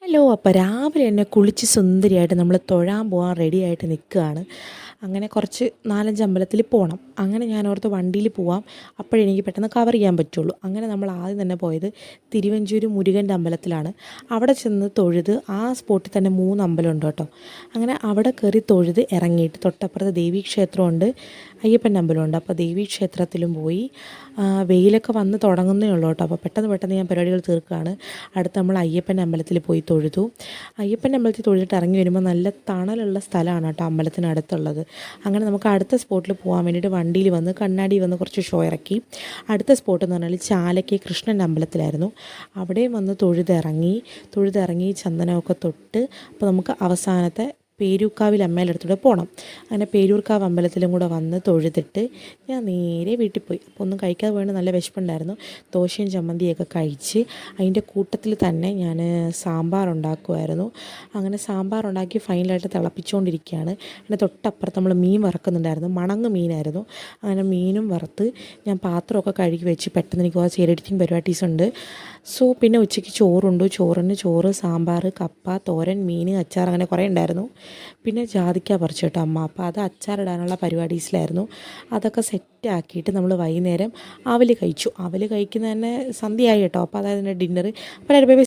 Hello. അപ്പോൾ രാവിലെ തന്നെ കുളിച്ച് സുന്ദരിയായിട്ട് നമ്മൾ തൊഴാൻ പോകാൻ റെഡിയായിട്ട് നിൽക്കുകയാണ്. അങ്ങനെ കുറച്ച് 4-5 അമ്പലത്തിൽ പോകണം. അങ്ങനെ ഞാൻ ഓർത്ത് വണ്ടിയിൽ പോവാം, അപ്പോഴെനിക്ക് പെട്ടെന്ന് കവർ ചെയ്യാൻ പറ്റുള്ളൂ. അങ്ങനെ നമ്മൾ ആദ്യം തന്നെ പോയത് തിരുവഞ്ചൂർ മുരുകൻ്റെ അമ്പലത്തിലാണ്. അവിടെ ചെന്ന് തൊഴുത് ആ സ്പോട്ടിൽ തന്നെ 3 അമ്പലമുണ്ട് കേട്ടോ. അങ്ങനെ അവിടെ കയറി തൊഴുത് ഇറങ്ങിയിട്ട് തൊട്ടപ്പുറത്ത് ദേവീക്ഷേത്രമുണ്ട്, അയ്യപ്പൻ്റെ അമ്പലമുണ്ട്. അപ്പോൾ ദേവീക്ഷേത്രത്തിലും പോയി. വെയിലൊക്കെ വന്ന് തുടങ്ങുന്നേ ഉള്ളൂ കേട്ടോ. അപ്പോൾ പെട്ടെന്ന് ഞാൻ പരിപാടികൾ തീർക്കുകയാണ്. അടുത്ത് നമ്മൾ അയ്യപ്പൻ്റെ അമ്പലത്തിൽ പോയി തൊഴുതു. അയ്യപ്പൻ്റെ അമ്പലത്തിൽ തൊഴുതിട്ട് ഇറങ്ങി വരുമ്പോൾ നല്ല തണലുള്ള സ്ഥലമാണ് കേട്ടോ അമ്പലത്തിനടുത്തുള്ളത്. അങ്ങനെ നമുക്ക് അടുത്ത സ്പോട്ടിൽ പോകാൻ വേണ്ടിയിട്ട് വണ്ടിയിൽ വന്ന് കണ്ണാടി വന്ന് കുറച്ച് ഷോ ഇറക്കി. അടുത്ത സ്പോട്ട് എന്ന് പറഞ്ഞാൽ ചാലയ്ക്ക് കൃഷ്ണൻ്റെ അമ്പലത്തിലായിരുന്നു. അവിടെയും വന്ന് തൊഴുതിറങ്ങി ചന്ദനമൊക്കെ തൊട്ട് അപ്പോൾ നമുക്ക് അവസാനത്തെ പേരൂർക്കാവിൽ അമ്മയുടെ അടുത്തൂടെ പോകണം. അങ്ങനെ പേരൂർക്കാവ് അമ്പലത്തിലും കൂടെ വന്ന് തൊഴുതിട്ട് ഞാൻ നേരെ വീട്ടിൽ പോയി. അപ്പോൾ ഒന്നും കഴിക്കാതെ പോയിട്ട് നല്ല വിശപ്പുണ്ടായിരുന്നു. ദോശയും ചമ്മന്തിയൊക്കെ കഴിച്ച് അതിൻ്റെ കൂട്ടത്തിൽ തന്നെ ഞാൻ സാമ്പാർ ഉണ്ടാക്കുമായിരുന്നു. അങ്ങനെ സാമ്പാർ ഉണ്ടാക്കി ഫൈനലായിട്ട് തിളപ്പിച്ചുകൊണ്ടിരിക്കുകയാണ്. അതിൻ്റെ തൊട്ടപ്പുറത്ത് നമ്മൾ മീൻ വറക്കുന്നുണ്ടായിരുന്നു. മണങ്ങ് മീനായിരുന്നു. അങ്ങനെ മീനും വറുത്ത് ഞാൻ പാത്രമൊക്കെ കഴുകി വെച്ച് പെട്ടെന്ന് എനിക്ക് കുറച്ച് എഡിറ്റിംഗ് പരിപാടീസ് ഉണ്ട്. സോ പിന്നെ ഉച്ചയ്ക്ക് ചോറുണ്ട്. ചോറ്, സാമ്പാർ, കപ്പ, തോരൻ, മീൻ, അച്ചാർ, അങ്ങനെ കുറേ ഉണ്ടായിരുന്നു. പിന്നെ ജാതിക്ക പറിച്ചു കേട്ടോ അമ്മ. അപ്പോൾ അത് അച്ചാറിടാനുള്ള പരിപാടീസിലായിരുന്നു. അതൊക്കെ സെറ്റാക്കിയിട്ട് നമ്മൾ വൈകുന്നേരം അവൽ കഴിച്ചു. അവൽ കഴിക്കുന്ന തന്നെ സന്ധ്യയായി കേട്ടോ. അപ്പോൾ അതായത് ഡിന്നർ. അപ്പോൾ